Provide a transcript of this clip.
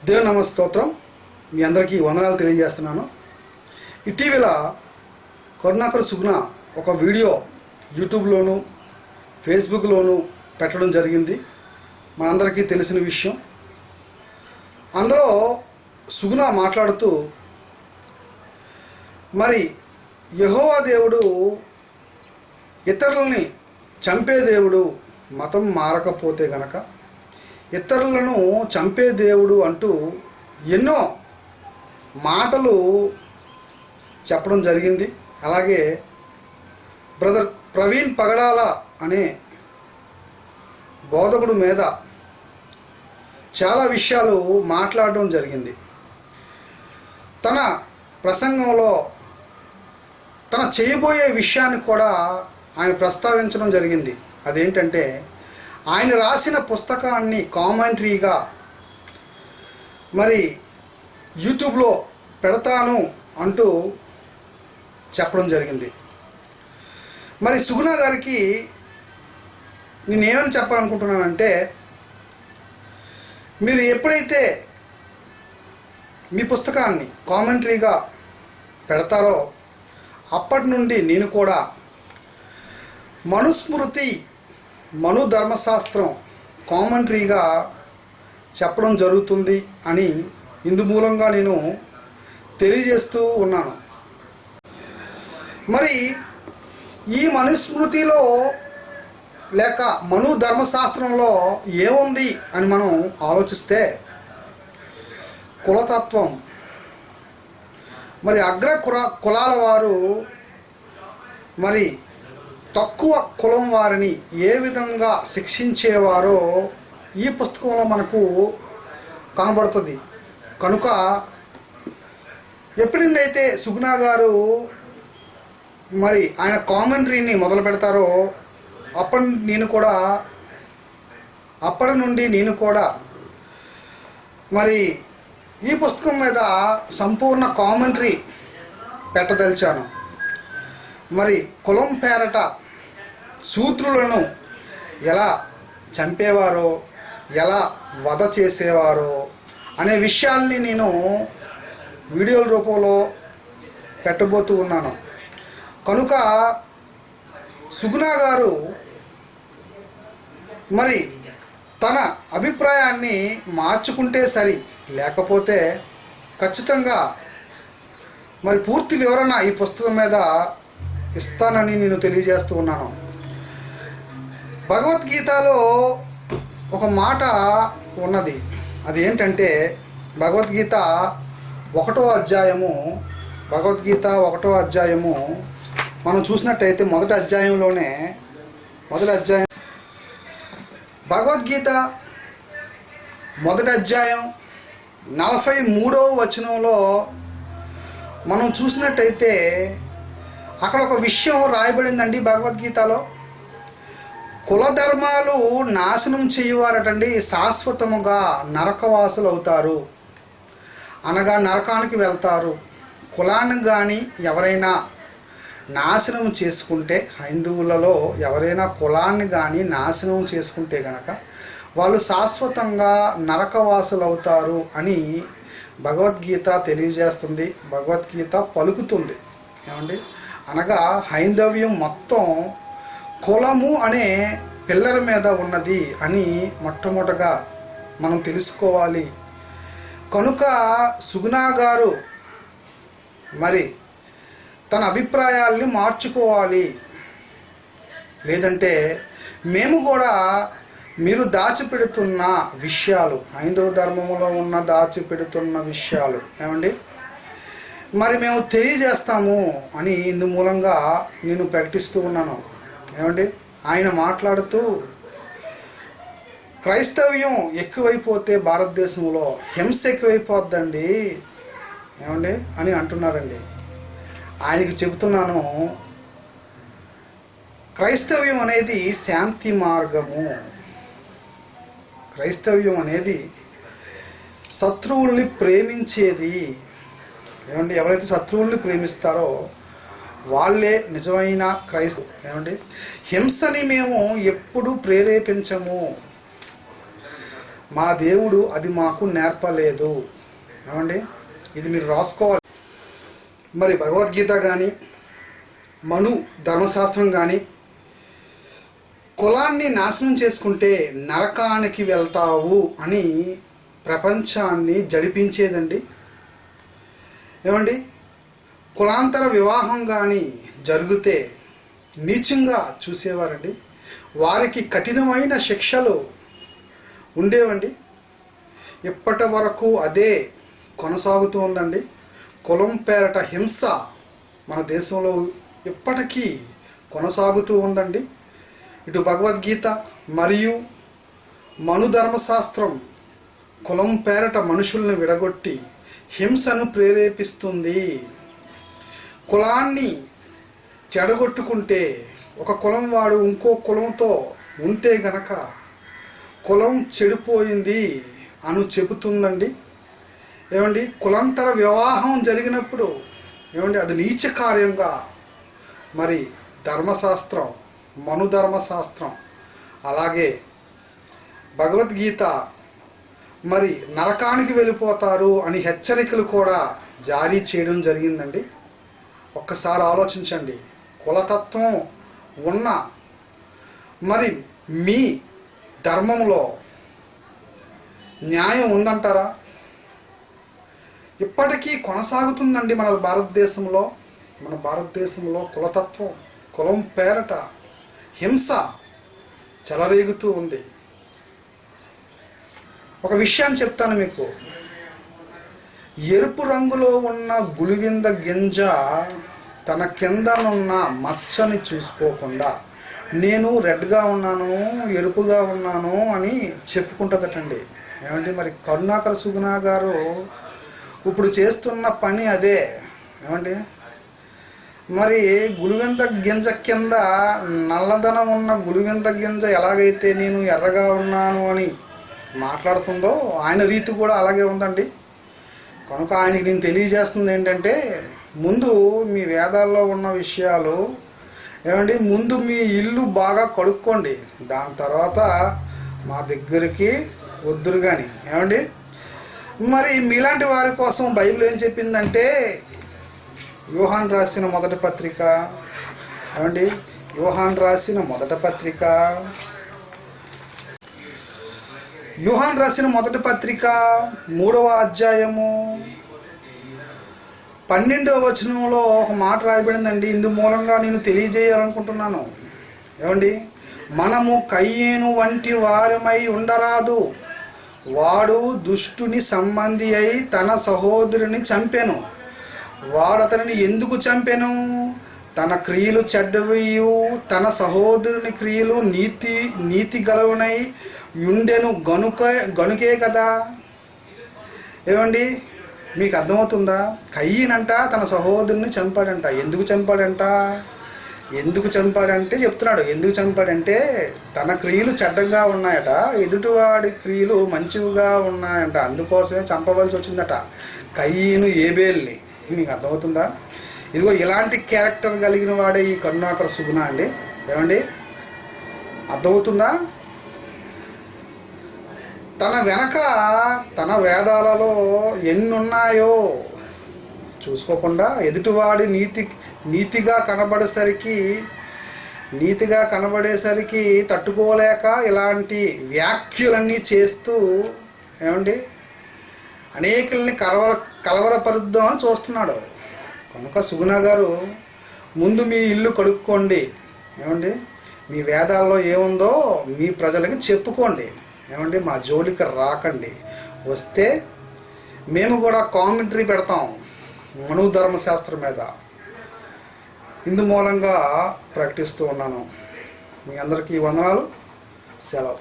దేవునామ స్తోత్రం. మీ అందరికీ వందనాలు తెలియజేస్తున్నాను. ఇటీవల కరుణాకర్ సుగుణ ఒక వీడియో యూట్యూబ్లోను ఫేస్బుక్లోను పెట్టడం జరిగింది. మనందరికీ తెలిసిన విషయం. అందులో సుగుణ మాట్లాడుతూ మరి యెహోవా దేవుడు ఇతరులని చంపే దేవుడు, మతం మారకపోతే గనక ఇతరులను చంపే దేవుడు అంటూ ఎన్నో మాటలు చెప్పడం జరిగింది. అలాగే బ్రదర్ ప్రవీణ్ పగడాల అనే బోధకుడు మీద చాలా విషయాలు మాట్లాడడం జరిగింది. తన ప్రసంగంలో తన చేయబోయే విషయాన్ని కూడా ఆయన ప్రస్తావించడం జరిగింది. అదేంటంటే ఆయన రాసిన పుస్తకాన్ని కామెంటరీగా మరి యూట్యూబ్లో పెడతాను అంటూ చెప్పడం జరిగింది. మరి సుగుణ గారికి నేనేమని చెప్పాలనుకుంటున్నానంటే, మీరు ఎప్పుడైతే మీ పుస్తకాన్ని కామెంటరీగా పెడతారో అప్పటి నుండి నేను కూడా మనుస్మృతి మను ధర్మశాస్త్రం కామెంటరీగా చెప్పడం జరుగుతుంది అని ఇందు మూలంగా నేను తెలియజేస్తూ ఉన్నాను. మరి ఈ మనుస్మృతిలో లేక మను ధర్మశాస్త్రంలో ఏముంది అని మనం ఆలోచిస్తే కులతత్వం, మరి అగ్ర కులాల వారు మరి తక్కువ కులం వారిని ఏ విధంగా శిక్షించేవారో ఈ పుస్తకంలో మనకు కనబడుతుంది. కనుక ఎప్పుడైతే సుగుణ గారు మరి ఆయన కామెంటరీని మొదలు పెడతారో అప్పటి నుండి నేను కూడా మరి ఈ పుస్తకం మీద సంపూర్ణ కామెంటరీ పెట్టదలిచాను. మరి కులం పేరట శూద్రులను ఎలా చంపేవారో, ఎలా వధ చేసేవారో అనే విషయాల్ని నేను వీడియోల రూపంలో పెట్టబోతూ ఉన్నాను. కనుక సుగుణ గారు మరి తన అభిప్రాయాన్ని మార్చుకుంటే సరి, లేకపోతే ఖచ్చితంగా మరి పూర్తి వివరణ ఈ పుస్తకం మీద ఇస్తానని నేను తెలియజేస్తూ ఉన్నాను. భగవద్గీతలో ఒక మాట ఉన్నది. అది ఏంటంటే భగవద్గీత 1వ అధ్యాయము మనం చూసినట్టయితే మొదటి అధ్యాయం భగవద్గీత మొదటి అధ్యాయం 43వ వచనంలో మనం చూసినట్టయితే అక్కడ ఒక విషయం రాయబడిందండి. భగవద్గీతలో కులధర్మాలు నాశనం చేయవారటండి శాశ్వతముగా నరకవాసులు అవుతారు, అనగా నరకానికి వెళ్తారు. కులాన్ని కానీ ఎవరైనా నాశనం చేసుకుంటే, హైందువులలో ఎవరైనా కులాన్ని కానీ నాశనం చేసుకుంటే గనక వాళ్ళు శాశ్వతంగా నరకవాసులు అవుతారు అని భగవద్గీత తెలియజేస్తుంది, భగవద్గీత పలుకుతుంది. ఏమండి, అనగా హైందవ్యం మొత్తం కులము అనే పిల్లర్ మీద ఉన్నది అని మొట్టమొదటగా మనం తెలుసుకోవాలి. కనుక సుగుణ గారు మరి తన అభిప్రాయాల్ని మార్చుకోవాలి. లేదంటే మేము కూడా మీరు దాచిపెడుతున్న విషయాలు, హైందవ ధర్మంలో ఉన్న దాచిపెడుతున్న విషయాలు ఏమండి మరి మేము తెలియజేస్తాము అని ఇందు మూలంగా నేను ప్రకటిస్తూ ఉన్నాను. ఏమండి, ఆయన మాట్లాడుతూ క్రైస్తవ్యం ఎక్కువైపోతే భారతదేశంలో హింస ఎక్కువైపోద్దండి ఏమండి అని అంటున్నారండి. ఆయనకి చెబుతున్నాను, క్రైస్తవ్యం అనేది శాంతి మార్గము. క్రైస్తవ్యం అనేది శత్రువుల్ని ప్రేమించేది. ఏమండి, ఎవరైతే శత్రువుల్ని ప్రేమిస్తారో వాళ్ళే నిజమైన క్రైస్తవులు. ఏమండి, హింసని మేము ఎప్పుడు ప్రేరేపించము. మా దేవుడు అది మాకు నేర్పలేదు. ఏమండి, ఇది మీరు రాసుకోవాలి. మరి భగవద్గీత కానీ మను ధర్మశాస్త్రం కానీ కులాన్ని నాశనం చేసుకుంటే నరకానికి వెళ్తావు అని ప్రపంచాన్ని జడిపించేదండి. ఏమండి, కులాంతర వివాహం కానీ జరిగితే నీచంగా చూసేవారండి. వారికి కఠినమైన శిక్షలు ఉండేవండి. ఇప్పటి వరకు అదే కొనసాగుతూ ఉందండి. కులం పేరట హింస మన దేశంలో ఇప్పటికీ కొనసాగుతూ ఉందండి. ఇటు భగవద్గీత మరియు మను ధర్మశాస్త్రం కులం పేరట మనుషుల్ని విడగొట్టి హింసను ప్రేరేపిస్తుంది. కులాన్ని చెడగొట్టుకుంటే ఒక కులం వాడు ఇంకో కులంతో ఉంటే గనక కులం చెడిపోయింది అని చెబుతుందండి. ఏమండి, కులాంతర వివాహం జరిగినప్పుడు ఏమండి అది నీచ కార్యంగా మరి ధర్మశాస్త్రం, మను ధర్మశాస్త్రం, అలాగే భగవద్గీత మరి నరకానికి వెళ్ళిపోతారు అని హెచ్చరికలు కూడా జారీ చేయడం జరిగిందండి. ఒక్కసారి ఆలోచించండి. కులతత్వం ఉన్న మరి మీ ధర్మంలో న్యాయం ఉందంటారా? ఇప్పటికీ కొనసాగుతుందండి మన భారతదేశంలో కులతత్వం, కులం పేరట హింస చెలరేగుతూ ఉంది. ఒక విషయాన్ని చెప్తాను మీకు. ఎరుపు రంగులో ఉన్న గులివింద గింజ తన కిందనున్న మచ్చని చూసుకోకుండా నేను రెడ్గా ఉన్నాను, ఎరుపుగా ఉన్నాను అని చెప్పుకుంటుందటండి. ఏమంటే మరి కరుణాకర సుగుణ గారు ఇప్పుడు చేస్తున్న పని అదే. ఏమండి, మరి గులివింద గింజ కింద నల్లదనం ఉన్న గులివింద గింజ ఎలాగైతే నేను ఎర్రగా ఉన్నాను అని మాట్లాడుతుందో ఆయన రీతి కూడా అలాగే ఉందండి. కనుక ఆయనకి నేను తెలియజేస్తుంది ఏంటంటే, ముందు మీ వేదాల్లో ఉన్న విషయాలు ఏమండి ముందు మీ ఇల్లు బాగా కడుక్కోండి, దాని తర్వాత మా దగ్గరికి వద్దురు కానీ. ఏమండి, మరి మీలాంటి వారి కోసం బైబిల్ ఏం చెప్పిందంటే, యోహాన్ రాసిన మొదటి పత్రిక, ఏమండి యోహాన్ రాసిన మొదటి పత్రిక 3వ అధ్యాయము 12వ వచనంలో ఒక మాట రాయబడిందండి. ఇందు మూలంగా నేను తెలియజేయాలనుకుంటున్నాను. ఏమండి, మనము కయ్యేను వంటి వారమై ఉండరాదు. వాడు దుష్టుని సంబంధి అయి తన సహోదరుని చంపెను. వాడతనిని ఎందుకు చంపెను? తన క్రియలు చెడ్డవియు తన సహోదరుని క్రియలు నీతి గలవునై ఉండెను గనుకే కదా. ఏమండి, మీకు అర్థమవుతుందా? కయ్యనంట తన సహోదరుని చంపాడంట. ఎందుకు చంపాడంటే చెప్తున్నాడు. ఎందుకు చంపాడంటే తన క్రియలు చెడ్డగా ఉన్నాయట, ఎదుటివాడి క్రియలు మంచివిగా ఉన్నాయంట. అందుకోసమే చంపవలసి వచ్చిందట కయ్యను ఏబేల్ని. మీకు అర్థమవుతుందా? ఇదిగో ఇలాంటి క్యారెక్టర్ కలిగిన వాడే ఈ కరుణాకర సుగుణ అండి. ఏమండి, అర్థమవుతుందా? తన వెనక తన వేదాలలో ఎన్నున్నాయో చూసుకోకుండా ఎదుటివాడి నీతిగా కనబడేసరికి తట్టుకోలేక ఇలాంటి వ్యాఖ్యలన్నీ చేస్తూ ఏమండి అనేకుల్ని కలవరపరుద్దామని చూస్తున్నాడు. కనుక సుగుణ గారు, ముందు మీ ఇల్లు కడుక్కోండి. ఏమండి, మీ వేదాల్లో ఏముందో మీ ప్రజలకి చెప్పుకోండి. ఏమండి, మా జోలికి రాకండి. వస్తే మేము కూడా కామెంటరీ పెడతాం మను ధర్మశాస్త్రం మీద. ఇందు మూలంగా ప్రకటిస్తూ ఉన్నాను. మీ అందరికీ వందనాలు. సెలవు.